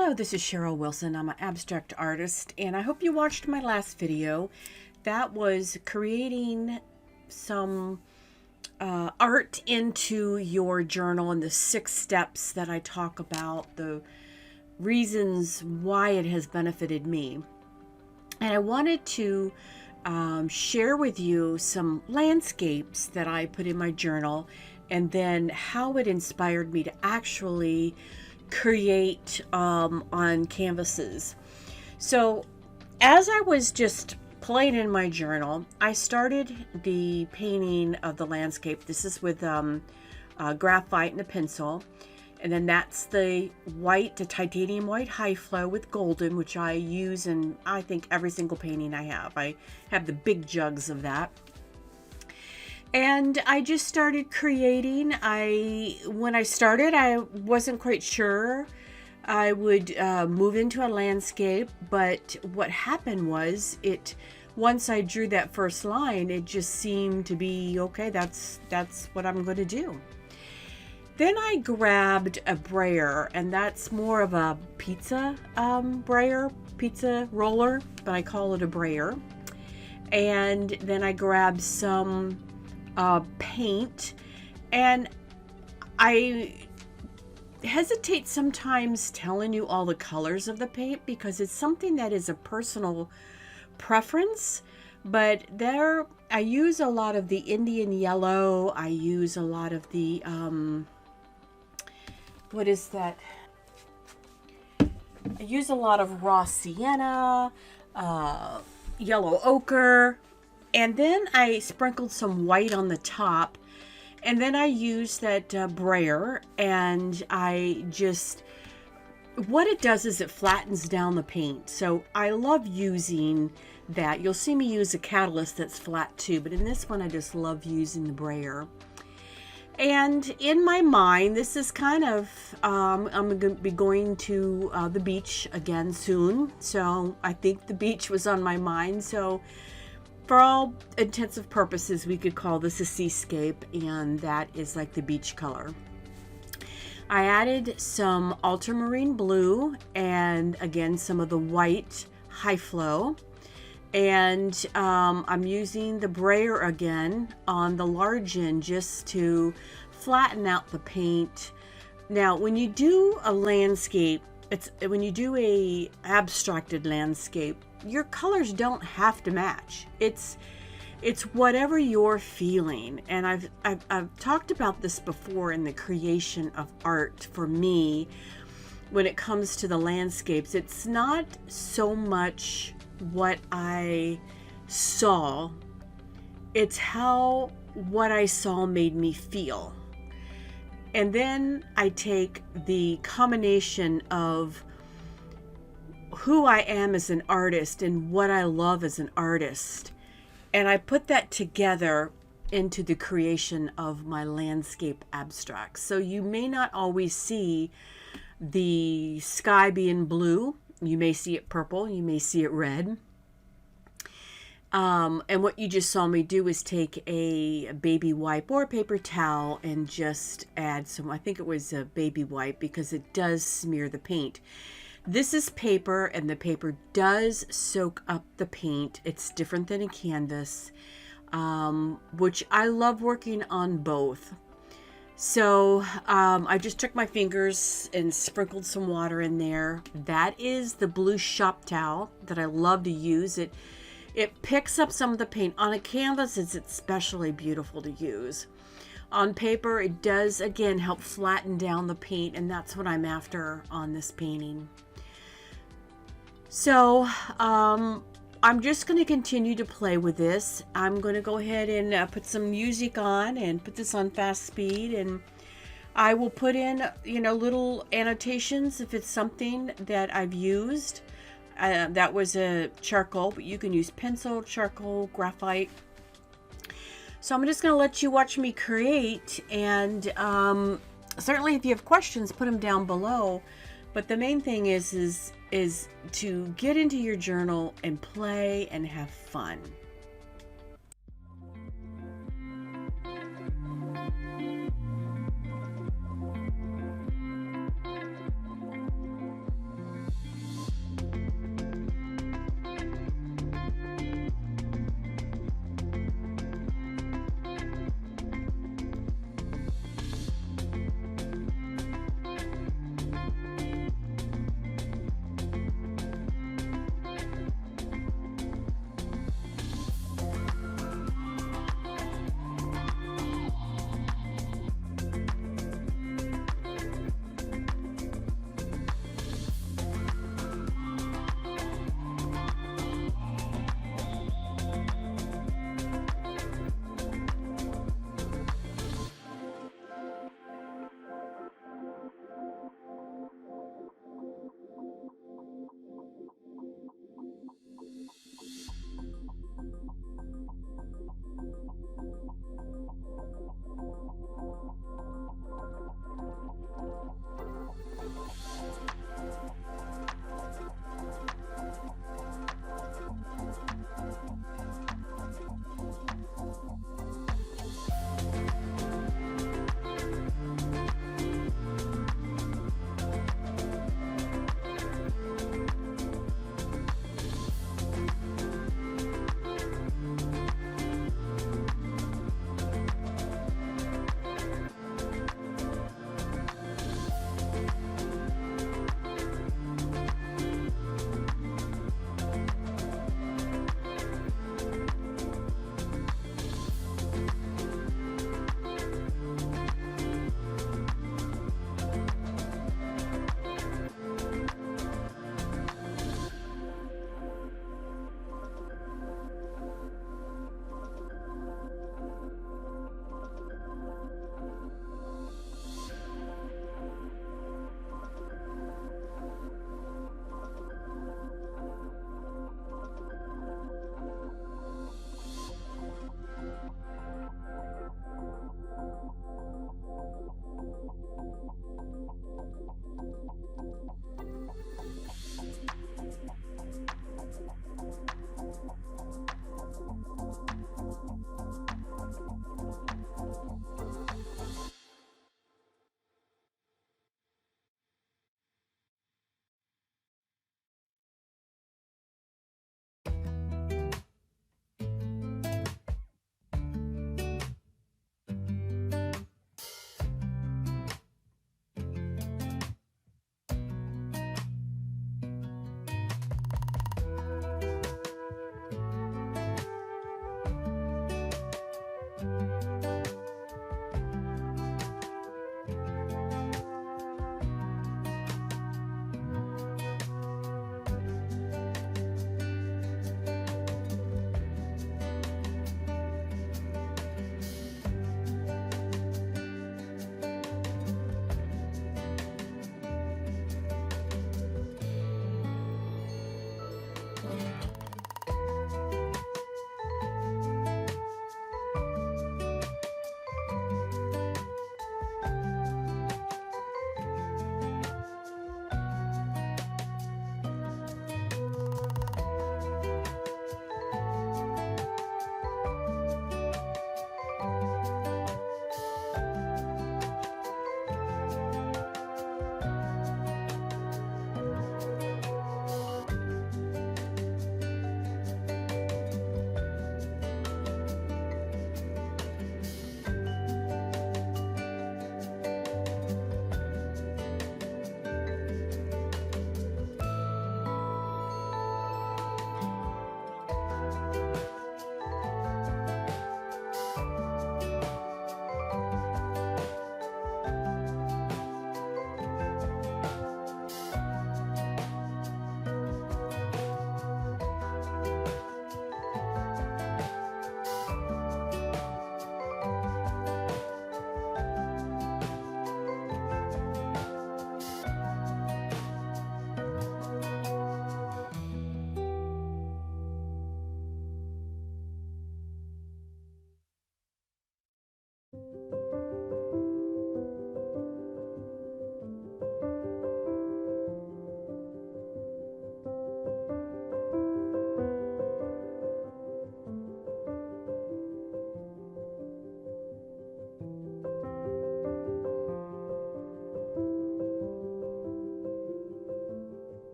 Hello, this is Cheryl Wilson. I'm an abstract artist, and I hope you watched my last video. That was creating some art into your journal and the 6 steps that I talk about, the reasons why it has benefited me. And I wanted to share with you some landscapes that I put in my journal, and then how it inspired me to actually create on canvases. So as I was just playing in my journal, I started the painting of the landscape. This is with graphite and a pencil, and then that's the titanium white high flow with golden, which I use in I think every single painting I have. I have the big jugs of that. And I just started creating. When I started, I wasn't quite sure I would move into a landscape, but what happened was once I drew that first line, it just seemed to be okay. That's what I'm going to do. Then I grabbed a brayer, and that's more of a pizza brayer, pizza roller, but I call it a brayer. And then I grabbed some paint, and I hesitate sometimes telling you all the colors of the paint because it's something that is a personal preference, but I use a lot of the Indian yellow. I use a lot of the what is that? I use a lot of raw sienna, yellow ochre. And then I sprinkled some white on the top, and then I used that brayer, and what it does is it flattens down the paint. So I love using that. You'll see me use a catalyst that's flat too, but in this one I just love using the brayer. And in my mind, this is kind of, I'm going to be going to the beach again soon. So I think the beach was on my mind. So for all intensive purposes, we could call this a seascape, and that is like the beach color. I added some ultramarine blue and again some of the white high flow, and I'm using the brayer again on the large end just to flatten out the paint. Now when you do a landscape, when you do a abstracted landscape, your colors don't have to match. It's whatever you're feeling. And I've talked about this before in the creation of art. For me, when it comes to the landscapes, it's not so much what I saw, it's how what I saw made me feel. And then I take the combination of who I am as an artist and what I love as an artist, and I put that together into the creation of my landscape abstracts. So you may not always see the sky being blue. You may see it purple, you may see it red. And what you just saw me do is take a baby wipe or a paper towel and just add some, I think it was a baby wipe because it does smear the paint. This is paper, and the paper does soak up the paint. It's different than a canvas, which I love working on both. So I just took my fingers and sprinkled some water in there. That is the blue shop towel that I love to use. It picks up some of the paint. On a canvas, it's especially beautiful to use. On paper, it does, again, help flatten down the paint, and that's what I'm after on this painting. So I'm just going to continue to play with this. I'm going to go ahead and put some music on and put this on fast speed, and I will put in, little annotations if it's something that I've used. That was a charcoal, but you can use pencil, charcoal, graphite. So I'm just going to let you watch me create, and certainly if you have questions, put them down below. But the main thing is to get into your journal and play and have fun.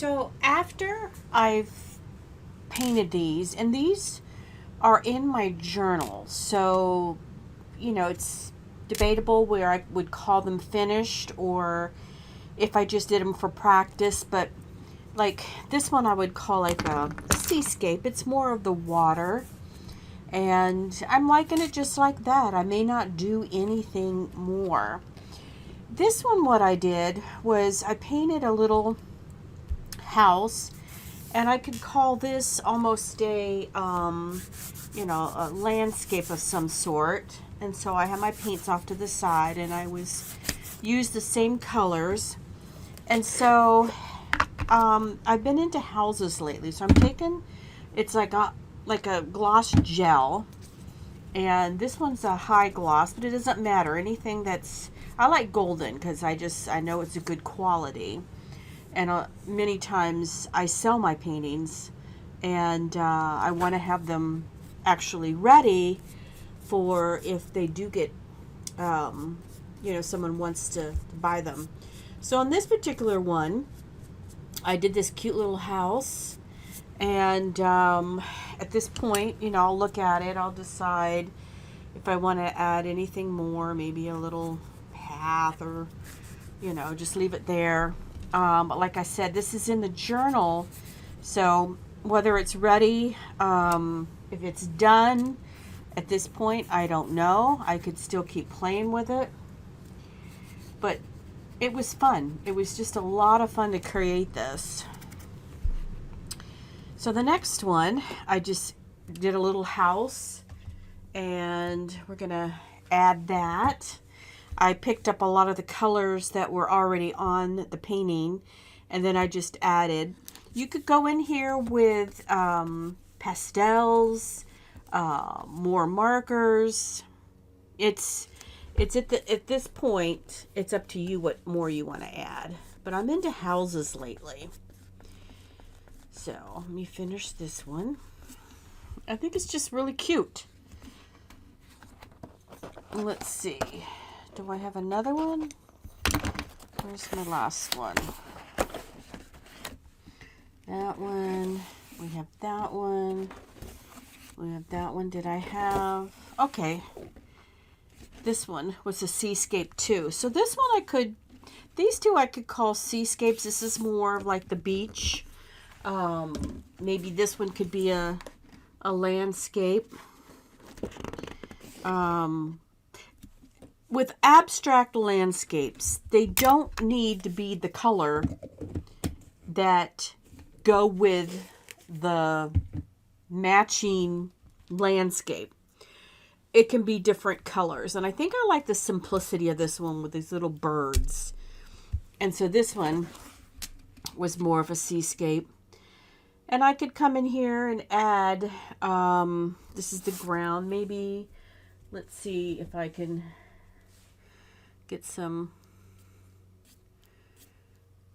So after I've painted these, and these are in my journal, so you know, it's debatable where I would call them finished or if I just did them for practice, but like this one I would call like a seascape. It's more of the water, and I'm liking it just like that. I may not do anything more. This one, what I did was I painted a little house, and I could call this almost a you know, a landscape of some sort. And so I had my paints off to the side, and I was used the same colors. And so I've been into houses lately, so I'm taking, it's like a gloss gel, and this one's a high gloss, but it doesn't matter. Anything that's, I like golden because I know it's a good quality. And many times I sell my paintings, and I want to have them actually ready for if they do get, you know, someone wants to buy them. So on this particular one, I did this cute little house, and at this point, you know, I'll look at it, I'll decide if I want to add anything more, maybe a little path, or, you know, just leave it there. But like I said, this is in the journal, so whether it's ready, if it's done at this point, I don't know. I could still keep playing with it, but it was fun. It was just a lot of fun to create this. So the next one, I just did a little house, and we're gonna add that. I picked up a lot of the colors that were already on the painting, and then I just added. You could go in here with pastels, more markers. It's at this point, it's up to you what more you want to add. But I'm into houses lately. So let me finish this one. I think it's just really cute. Let's see. Do I have another one? Where's my last one? That one. We have that one. We have that one. Did I have? Okay. This one was a seascape too. So this one these two I could call seascapes. This is more like the beach. Maybe this one could be a landscape. With abstract landscapes, they don't need to be the color that go with the matching landscape. It can be different colors, and I think I like the simplicity of this one with these little birds. And so this one was more of a seascape, and I could come in here and add this is the ground. Maybe let's see if I can get some,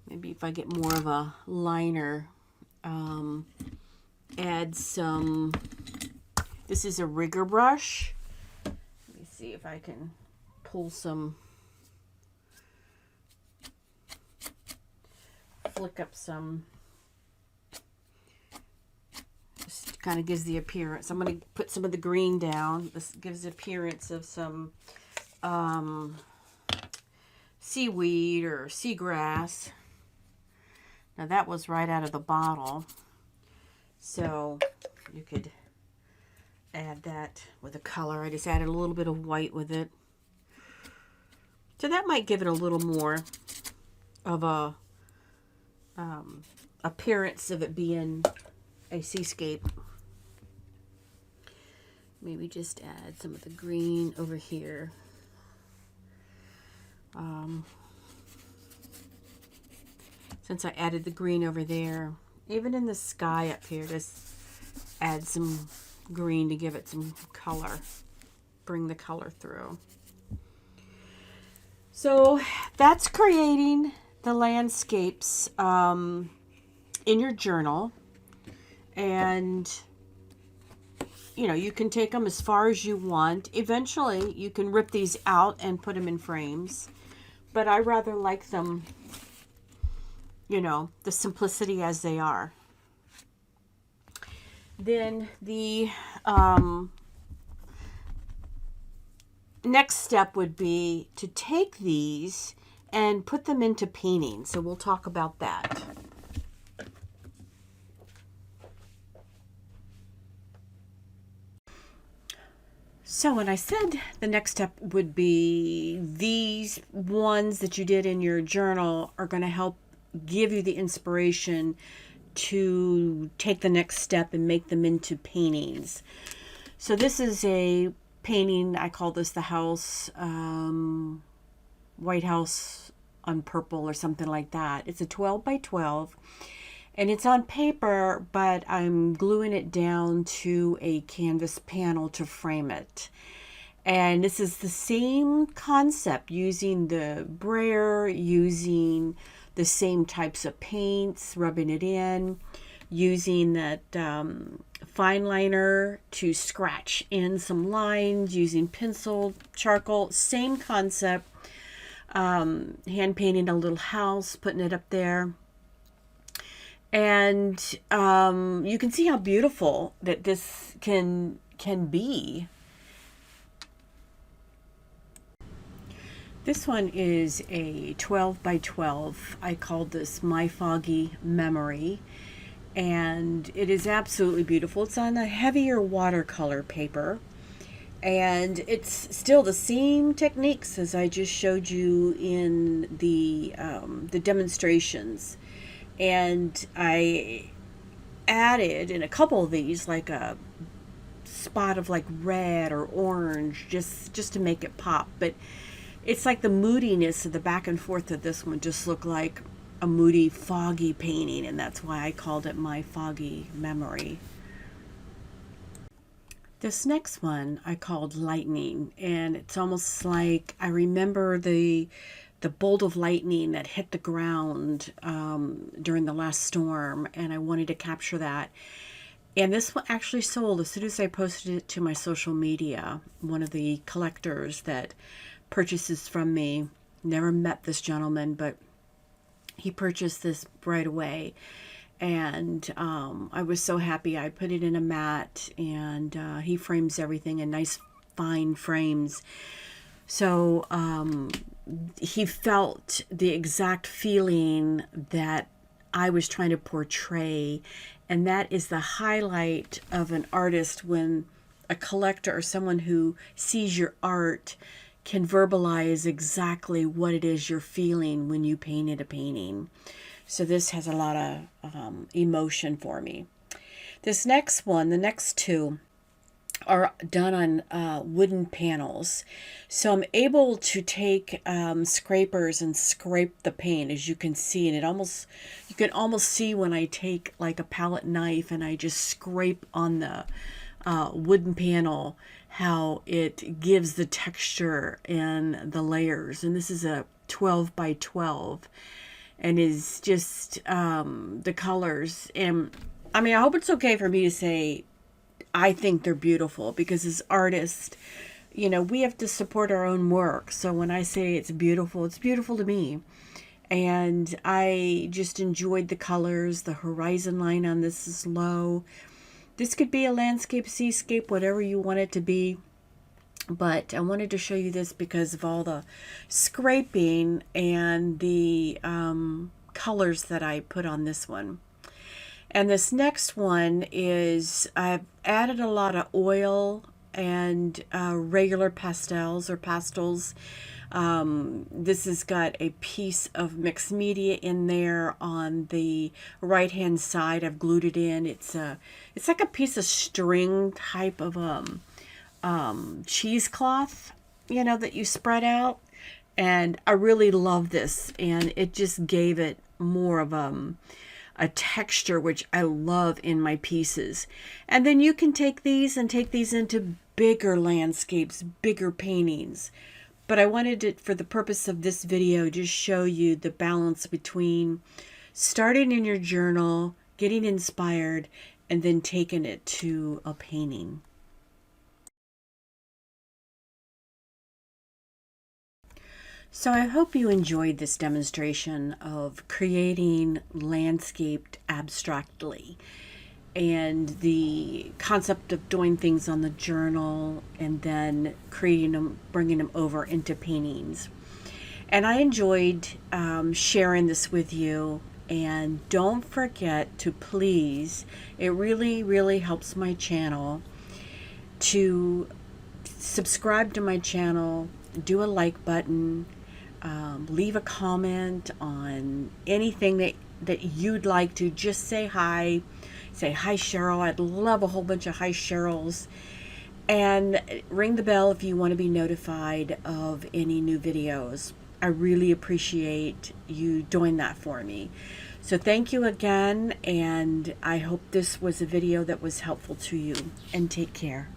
maybe if I get more of a liner, add some, this is a rigger brush. Let me see if I can pull some, flick up some, just kind of gives the appearance. I'm going to put some of the green down. This gives the appearance of some seaweed or seagrass. Now that was right out of the bottle, so you could add that with a color. I just added a little bit of white with it, so that might give it a little more of a appearance of it being a seascape. Maybe just add some of the green over here. Since I added the green over there, even in the sky up here, just add some green to give it some color, bring the color through. So that's creating the landscapes in your journal, and you know, you can take them as far as you want. Eventually you can rip these out and put them in frames, but I rather like them you know, the simplicity as they are. Then the next step would be to take these and put them into painting. So we'll talk about that. So when I said the next step would be these ones that you did in your journal are going to help give you the inspiration to take the next step and make them into paintings. So this is a painting. I call this the house, White House on purple or something like that. It's a 12 by 12 and it's on paper, but I'm gluing it down to a canvas panel to frame it. And this is the same concept, using the brayer, using the same types of paints, rubbing it in, using that fine liner to scratch in some lines, using pencil, charcoal, same concept. Hand painting a little house, putting it up there. And you can see how beautiful that this can be. This one is a 12 by 12. I called this My Foggy Memory. And it is absolutely beautiful. It's on a heavier watercolor paper. And it's still the same techniques as I just showed you in the demonstrations. And I added in a couple of these like a spot of like red or orange just to make it pop. But it's like the moodiness of the back and forth of this one just looked like a moody, foggy painting, and that's why I called it My Foggy Memory. This next one I called Lightning, and it's almost like I remember the bolt of lightning that hit the ground during the last storm, and I wanted to capture that. And this one actually sold as soon as I posted it to my social media. One of the collectors that purchases from me, never met this gentleman, but he purchased this right away. And I was so happy. I put it in a mat, and he frames everything in nice fine frames. So he felt the exact feeling that I was trying to portray, and that is the highlight of an artist, when a collector or someone who sees your art can verbalize exactly what it is you're feeling when you painted a painting. So this has a lot of emotion for me. This next one, the next two, are done on wooden panels. So I'm able to take scrapers and scrape the paint, as you can see, and you can almost see when I take like a palette knife and I just scrape on the wooden panel how it gives the texture and the layers. And this is a 12 by 12 and is just the colors. And I mean, I hope it's okay for me to say I think they're beautiful, because as artists, you know, we have to support our own work. So when I say it's beautiful to me. And I just enjoyed the colors. The horizon line on this is low. This could be a landscape, seascape, whatever you want it to be. But I wanted to show you this because of all the scraping and the colors that I put on this one. And this next one is, I've added a lot of oil and regular pastels or pastels. This has got a piece of mixed media in there on the right hand side. I've glued it in. It's like a piece of string type of cheesecloth, you know, that you spread out. And I really love this, and it just gave it more of a texture, which I love in my pieces. And then you can take these into bigger landscapes, bigger paintings. But I wanted to, for the purpose of this video, just show you the balance between starting in your journal, getting inspired, and then taking it to a painting. So I hope you enjoyed this demonstration of creating landscaped abstractly and the concept of doing things on the journal and then creating them, bringing them over into paintings. And I enjoyed sharing this with you. And don't forget to please, it really, really helps my channel, to subscribe to my channel, do a like button, leave a comment on anything that you'd like to. Just say hi. Say hi, Cheryl. I'd love a whole bunch of hi, Cheryls. And ring the bell if you want to be notified of any new videos. I really appreciate you doing that for me. So thank you again, and I hope this was a video that was helpful to you. And take care.